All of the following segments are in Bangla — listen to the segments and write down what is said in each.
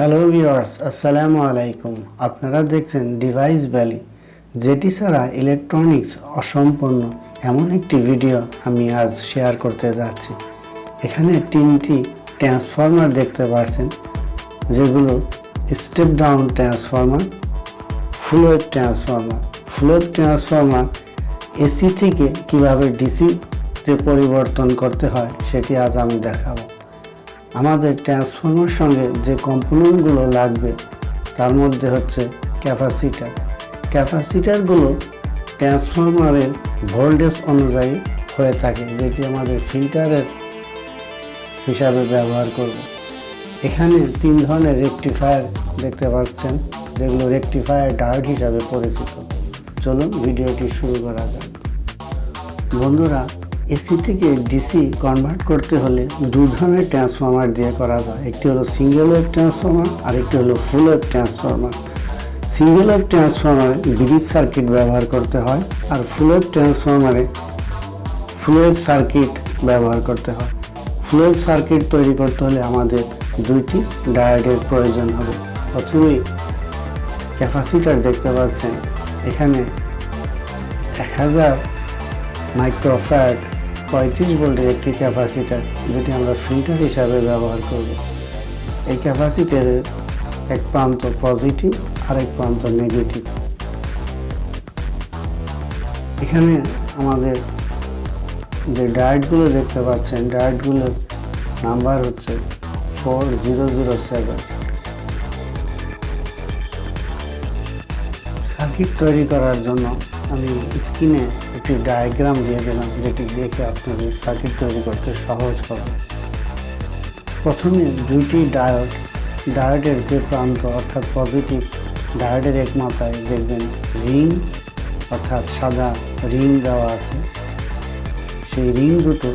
হ্যালো ভিউয়ার্স, আসসালামু আলাইকুম। আপনারা দেখছেন ডিভাইস ভ্যালি, যেটি ছাড়া ইলেকট্রনিক্স অসম্পূর্ণ এমন একটি ভিডিও আমি আজ শেয়ার করতে যাচ্ছি। এখানে তিনটি ট্রান্সফরমার দেখতে পাচ্ছেন, যেগুলো স্টেপ ডাউন ট্রান্সফরমার, ফুল ওয়েভ ট্রান্সফরমার। ফুল ওয়েভ ট্রান্সফরমার এসি থেকে কিভাবে ডিসিতে পরিবর্তন করতে হয় সেটি আজ আমি দেখাবো। আমাদের ট্রান্সফরমার সঙ্গে যে কম্পোনেন্টগুলো লাগবে তার মধ্যে হচ্ছে ক্যাপাসিটারগুলো ট্রান্সফরমারের ভোল্টেজ অনুযায়ী হয়ে থাকে, যেটি আমাদের ফিল্টারের হিসাবে ব্যবহার করব। এখানে তিন ধরনের রেকটিফায়ার দেখতে পাচ্ছেন, যেগুলো রেকটিফায়ার ডায়োড হিসাবে পরিচিত। চলুন ভিডিওটি শুরু করা যাক। বন্ধুরা, এসি থেকে ডিসি কনভার্ট করতে হলে দুই ধরনের ট্রান্সফরমার দিয়ে করা যায়। একটি হলো সিঙ্গেল ওয়েভ ট্রান্সফরমার, আর একটি হলো full wave transformer. Single wave ট্রান্সফরমারে ব্রিজ সার্কিট ব্যবহার করতে হয়, আর ফুল ওয়েভ ট্রান্সফরমারে ফুল ওয়েভ সার্কিট ব্যবহার করতে হয়। ফুল ওয়েভ সার্কিট তৈরি করতে হলে আমাদের দুইটি ডায়োডের প্রয়োজন হবে। প্রথমেই ক্যাপাসিটার দেখতে পাচ্ছেন, এখানে 1000 মাইক্রোফ্যারাড 35 ভোল্টের একটি ক্যাপাসিটার, যেটি আমরা ফিল্টার হিসাবে ব্যবহার করব। এই ক্যাপাসিটারের এক প্রান্ত পজিটিভ আর এক প্রান্ত নেগেটিভ। এখানে আমাদের যে ডায়োডগুলো দেখতে পাচ্ছেন, ডায়োডগুলোর নাম্বার হচ্ছে 4007। সার্কিট তৈরি করার জন্য আমি স্ক্রিনে একটি ডায়াগ্রাম দিয়ে দিলাম, যেটি দেখে আপনাদের সার্কিট তৈরি করতে সহজ হবে। প্রথমে দুইটি ডায়োডের যে প্রান্ত অর্থাৎ পজিটিভ, ডায়োডের এক মাথায় দেখবেন রিং অর্থাৎ সাদা রিং দেওয়া আছে। সেই রিং দুটো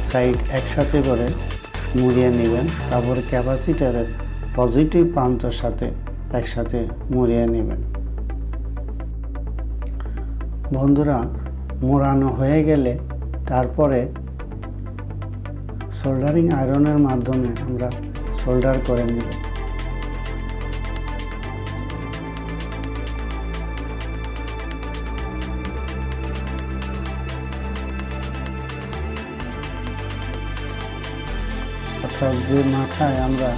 সাইড একসাথে করে মুড়িয়ে নেবেন, তারপরে ক্যাপাসিটারের পজিটিভ প্রান্তর সাথে একসাথে মুড়িয়ে নেবেন। বন্ধুরা, মোড়ানো হয়ে গেলে তারপরে সোল্ডারিং আয়রনের মাধ্যমে আমরা সোল্ডার করে নেব। অর্থাৎ যে মাথায় আমরা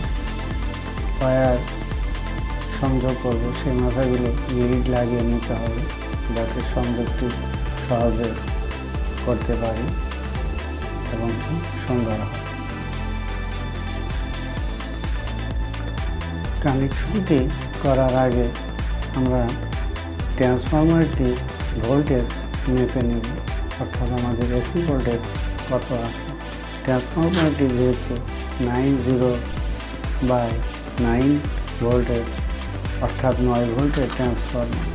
ওয়্যার সংযোগ করব সেই মাথাগুলো গ্রিড লাগিয়ে নিতে হবে, যাতে সংযোগটি সহজে করতে পারি এবং সুন্দর হয়। কানেকশনটি করার আগে আমরা ট্রান্সফরমারটি ভোল্টেজ মেপে নেব, অর্থাৎ আমাদের এসি ভোল্টেজ কত আছে। ট্রান্সফরমারটি যেহেতু 90/9 ভোল্টেজ, অর্থাৎ 9 ভোল্টের ট্রান্সফরমার,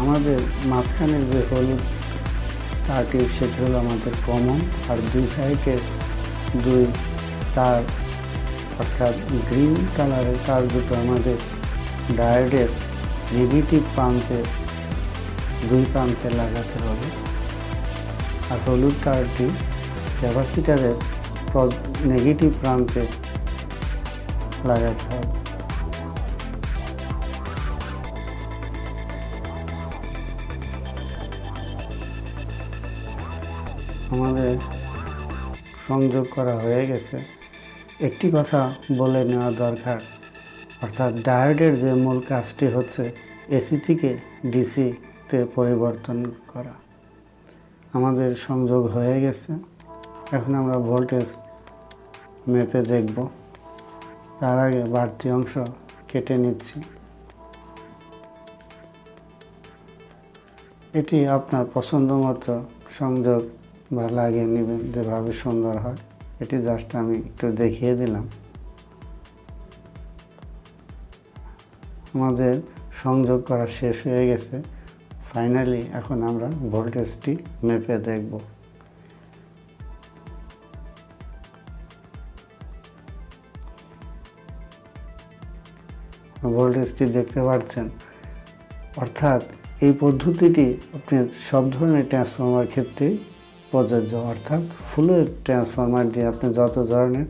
আমাদের মাঝখানের যে হলুদ তারটি সেটি হলো আমাদের কমন, আর দুই সাইডে দুই তার অর্থাৎ গ্রিন কালারের তার দুটো আমাদের ডায়োডের নেগেটিভ প্রান্তে দুই প্রান্তে লাগাতে হবে, আর হলুদ তারটি ক্যাপাসিটারের নেগেটিভ প্রান্তে লাগাতে হবে। আমাদের সংযোগ করা হয়ে গেছে। একটি কথা বলে নেওয়া দরকার, অর্থাৎ ডায়োডের যে মূল কাজটি হচ্ছে এসি থেকে ডিসিতে পরিবর্তন করা। আমাদের সংযোগ হয়ে গেছে, এখন আমরা ভোল্টেজ মেপে দেখব। তার আগে বাড়তি অংশ কেটে নিচ্ছি। এটি আপনার পছন্দ মতো সংযোগ বা লাগিয়ে নেবেন, যেভাবে সুন্দর হয়। এটি জাস্ট আমি একটু দেখিয়ে দিলাম। আমাদের সংযোগ করা শেষ হয়ে গেছে। ফাইনালি এখন আমরা ভোল্টেজটি মেপে দেখব। ভোল্টেজটি দেখতে পাচ্ছেন। অর্থাৎ এই পদ্ধতিটি আপনি সব ধরনের ট্রান্সফরমার ক্ষেত্রে প্রযোজ্য, অর্থাৎ ফুল ওয়েভ ট্রান্সফরমার দিয়ে আপনি যত ধরনের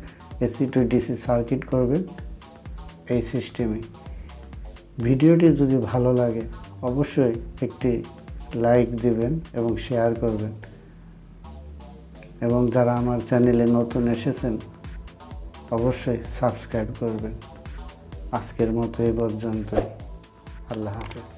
এসি টু ডিসি সার্কিট করবেন এই সিস্টেমে। ভিডিওটি যদি ভালো লাগে অবশ্যই একটি লাইক দিবেন এবং শেয়ার করবেন, এবং যারা আমার চ্যানেলে নতুন এসেছেন অবশ্যই সাবস্ক্রাইব করবেন। আজকের মতো এই পর্যন্তই। আল্লাহ হাফেজ।